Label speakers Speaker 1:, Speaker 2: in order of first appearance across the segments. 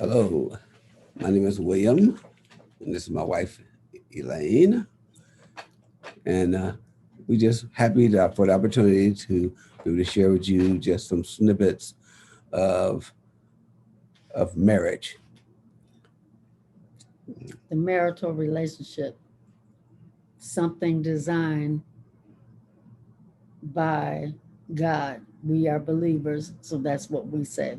Speaker 1: Hello, my name is William, and this is my wife, Elaine. And we just happy for the opportunity to be able to share with you just some snippets of marriage.
Speaker 2: The marital relationship, something designed by God. We are believers, so that's what we say.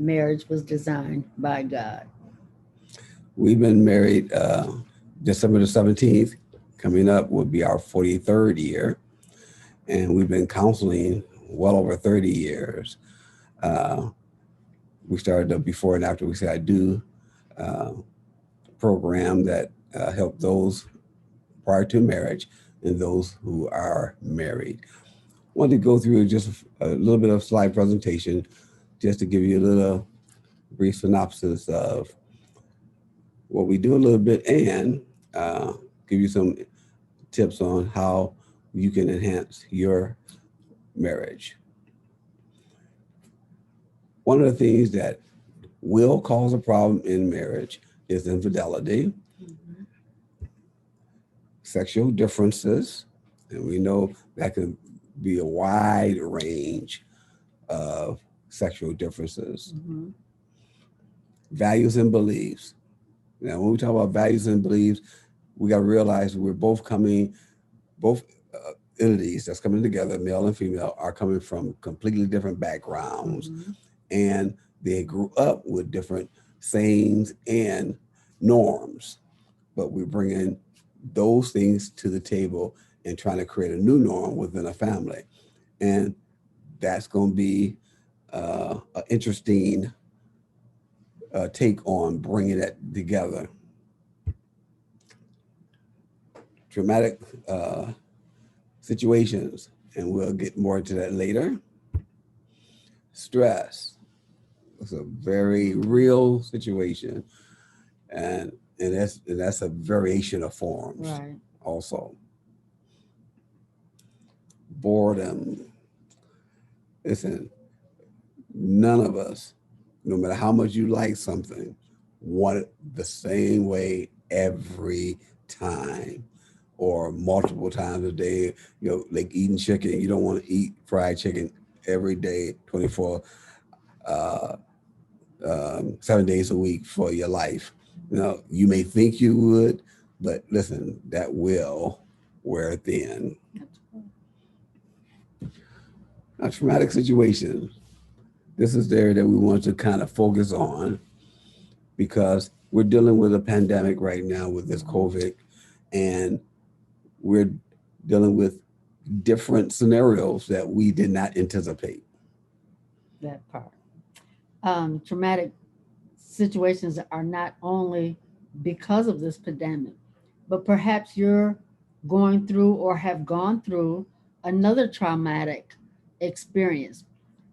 Speaker 2: Marriage was designed by God.
Speaker 1: We've been married December the 17th, coming up will be our 43rd year, and we've been counseling well over 30 years. Uh, we started the before and after we say I do uh, program that help those prior to marriage and those who are married. Want to go through just a little bit of slide presentation just to give you a little brief synopsis of what we do a little bit and uh, give you some tips on how you can enhance your marriage. One of the things that will cause a problem in marriage is infidelity,
Speaker 2: Mhm.
Speaker 1: sexual differences, and we know that can be a wide range of sexual differences,
Speaker 2: Mhm.
Speaker 1: values and beliefs. Now, when we talk about values and beliefs, we got to realize we're both entities that's coming together, male and female, are coming from completely different backgrounds,
Speaker 2: Mhm.
Speaker 1: and they grew up with different sayings and norms. But we're bringing those things to the table and trying to create a new norm within a family, and that's going to be an interesting take on bringing that together. Dramatic uh, situations, and we'll get more into that later. Stress. It's a very
Speaker 2: Mhm.
Speaker 1: real situation, and that's a variation of forms.
Speaker 2: Right.
Speaker 1: Also, boredom. Listen, none of us, no matter how much you like something, want it the same way every time or multiple times a day. You know, like eating chicken. You don't want to eat fried chicken every day, 24, 7 days a week for your life. You know, you may think you would, but listen, that will wear thin.
Speaker 2: That's right.
Speaker 1: A traumatic situation. This is the area that we want to kind of focus on because we're dealing with a pandemic right now with this
Speaker 2: Mhm.
Speaker 1: COVID, and we're dealing with different scenarios that we did not anticipate.
Speaker 2: That part. Traumatic situations are not only because of this pandemic, but perhaps you're going through or have gone through another traumatic experience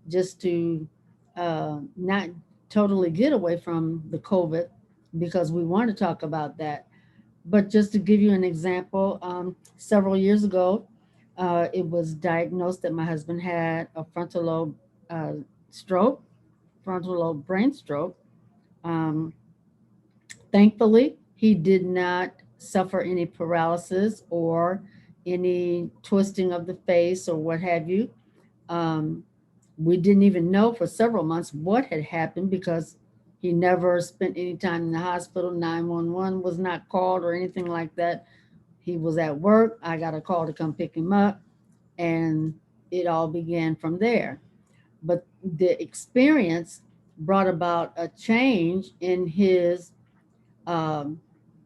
Speaker 2: just to not totally get away from the COVID because we want to talk about that. But just to give you an example, several years ago, it was diagnosed that my husband had a frontal lobe uh, stroke, frontal lobe brain stroke. Um, Thankfully, he did not suffer any paralysis or any twisting of the face or what have you. Um, we didn't even know for several months what had happened because he never spent any time in the hospital. 911 was not called or anything like that. He was at work. I got a call to come pick him up, and it all began from there. But the experience brought about a change in his um,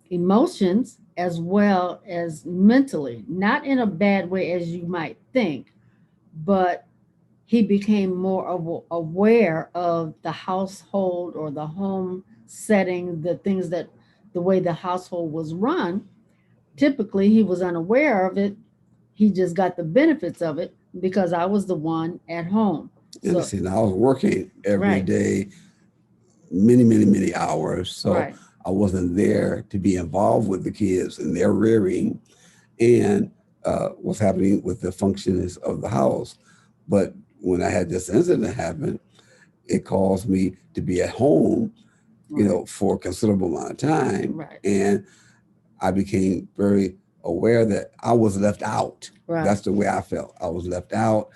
Speaker 2: emotions as well as mentally, not in a bad way as you might think, but he became more aware of the household or the home setting, the things that the way the household was run. Typically, he was unaware of it. He just got the benefits of it because I was the one at home.
Speaker 1: And
Speaker 2: So,
Speaker 1: see, now I was working every
Speaker 2: right,
Speaker 1: day, many hours, so
Speaker 2: right.
Speaker 1: I wasn't there to be involved with the kids and their rearing and what's happening with the functions of the house. But when I had this incident happen, it caused me to be at home
Speaker 2: Right.
Speaker 1: for a considerable amount of time.
Speaker 2: Right.
Speaker 1: And I became very aware that I was left out.
Speaker 2: Right.
Speaker 1: That's the way I felt. I was left out,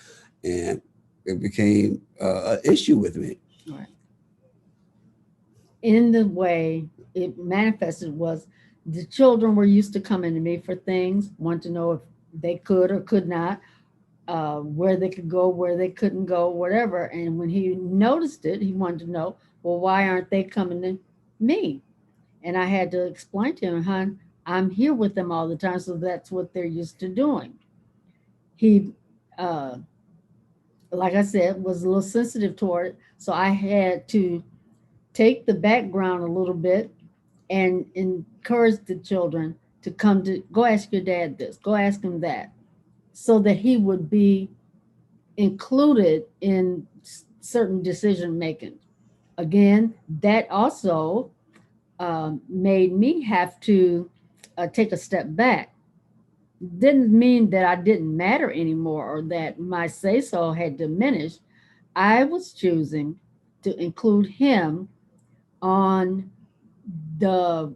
Speaker 1: and it became an issue with me.
Speaker 2: Right. In the way it manifested was the children were used to coming to me for things, want to know if they could or could not, where they could go, where they couldn't go, whatever. And when he noticed it, he wanted to know, well, why aren't they coming to me? And I had to explain to him, hon, I'm here with them all the time, so that's what they're used to doing. He, uh, like I said, was a little sensitive toward it, so I had to take the background a little bit and encourage the children to come to go ask your dad this, go ask him that, so that he would be included in certain decision making. Again, that also made me have to take a step back. Didn't mean that I didn't matter anymore or that my say so had diminished. I was choosing to include him on the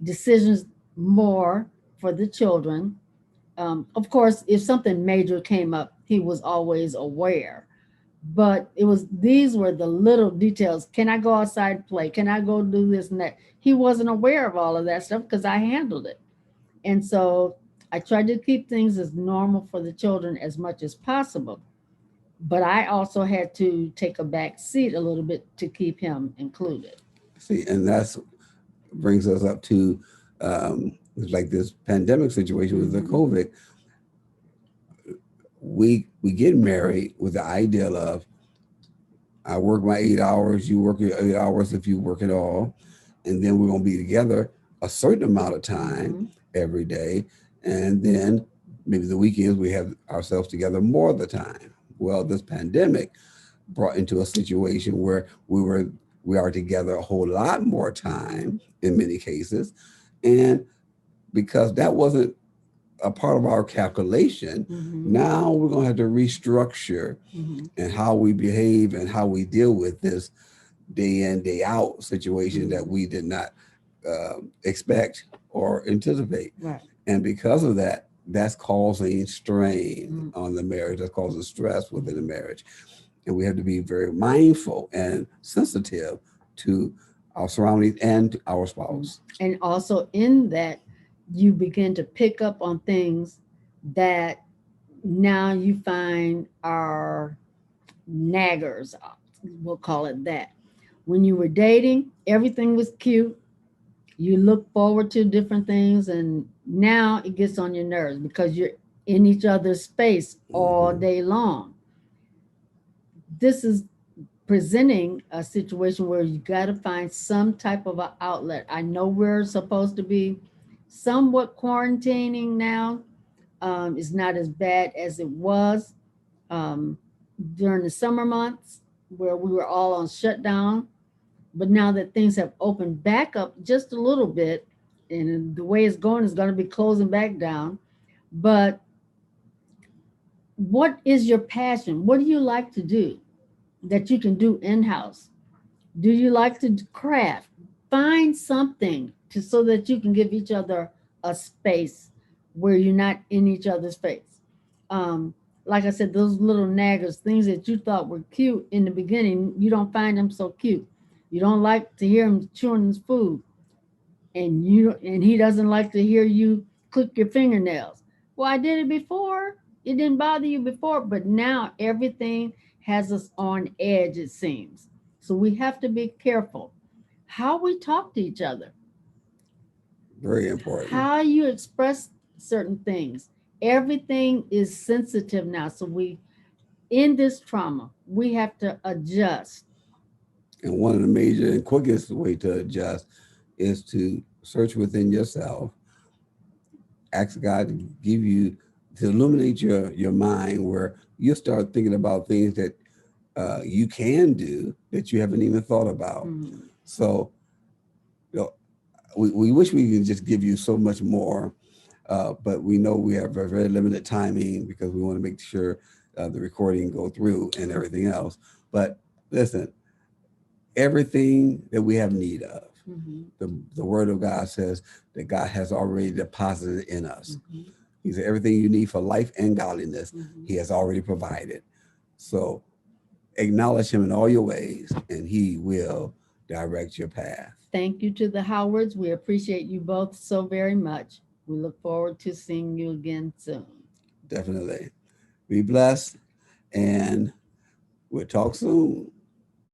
Speaker 2: decisions more for the children. Of course, if something major came up, he was always aware. But it was these were the little details. Can I go outside and play? Can I go do this and that? He wasn't aware of all of that stuff because I handled it. And so I tried to keep things as normal for the children as much as possible. But I also had to take a back seat a little bit to keep him included.
Speaker 1: See, and that's brings us up to like this pandemic situation with the
Speaker 2: Mhm.
Speaker 1: COVID. We get married with the ideal of I work my 8 hours, you work your 8 hours if you work at all, and then we're gonna be together a certain amount of time
Speaker 2: Mhm.
Speaker 1: every day, and then maybe the weekends we have ourselves together more of the time. Well, this pandemic brought into a situation where we are together a whole lot more time
Speaker 2: Mhm.
Speaker 1: in many cases, and because that wasn't a part of our calculation,
Speaker 2: Mhm.
Speaker 1: now we're going to have to restructure
Speaker 2: Mhm.
Speaker 1: and how we behave and how we deal with this day in day out situation that
Speaker 2: Mhm.
Speaker 1: we did not expect or anticipate.
Speaker 2: Right.
Speaker 1: And because of that, that's causing strain
Speaker 2: Mhm.
Speaker 1: on the marriage, that's causing stress within the marriage. And we have to be very mindful and sensitive to our surroundings and to our
Speaker 2: Mhm.
Speaker 1: spouse.
Speaker 2: And also in that, you begin to pick up on things that now you find are naggers. We'll call it that. When you were dating, everything was cute. You look forward to different things, and now it gets on your nerves because you're in each other's space all
Speaker 1: Mm-hmm.
Speaker 2: day long. This is presenting a situation where you got to find some type of an outlet. I know we're supposed to be somewhat quarantining now. It's not as bad as it was um, during the summer months where we were all on shutdown. But now that things have opened back up just a little bit, and the way it's going is going to be closing back down. But what is your passion? What do you like to do that you can do in house? Do you like to craft? Find something to so that you can give each other a space where you're not in each other's face. Um, like I said, those little naggers, things that you thought were cute in the beginning, you don't find them so cute. You don't like to hear him chewing his food, and he doesn't like to hear you click your fingernails. Well, I did it before. It didn't bother you before, but now everything has us on edge, it seems. So we have to be careful how we talk to each other,
Speaker 1: Very important.
Speaker 2: how you express certain things. Everything is sensitive now. So in this trauma, we have to adjust.
Speaker 1: And one of the major and quickest way to adjust is to search within yourself, ask God to give you to illuminate your mind where you start thinking about things that you can do that you haven't even thought about.
Speaker 2: Mhm.
Speaker 1: So you know, we wish we could just give you so much more, but we know we have a very limited timing because we want to make sure the recording go through and everything else. But listen, everything that we have need of.
Speaker 2: Mhm.
Speaker 1: The word of God says that God has already deposited in us.
Speaker 2: Mhm.
Speaker 1: He said everything you need for life and godliness,
Speaker 2: Mhm.
Speaker 1: he has already provided. So acknowledge him in all your ways and he will direct your path.
Speaker 2: Thank you to the Howards. We appreciate you both so very much. We look forward to seeing you again soon.
Speaker 1: Definitely. Be blessed and we'll talk soon.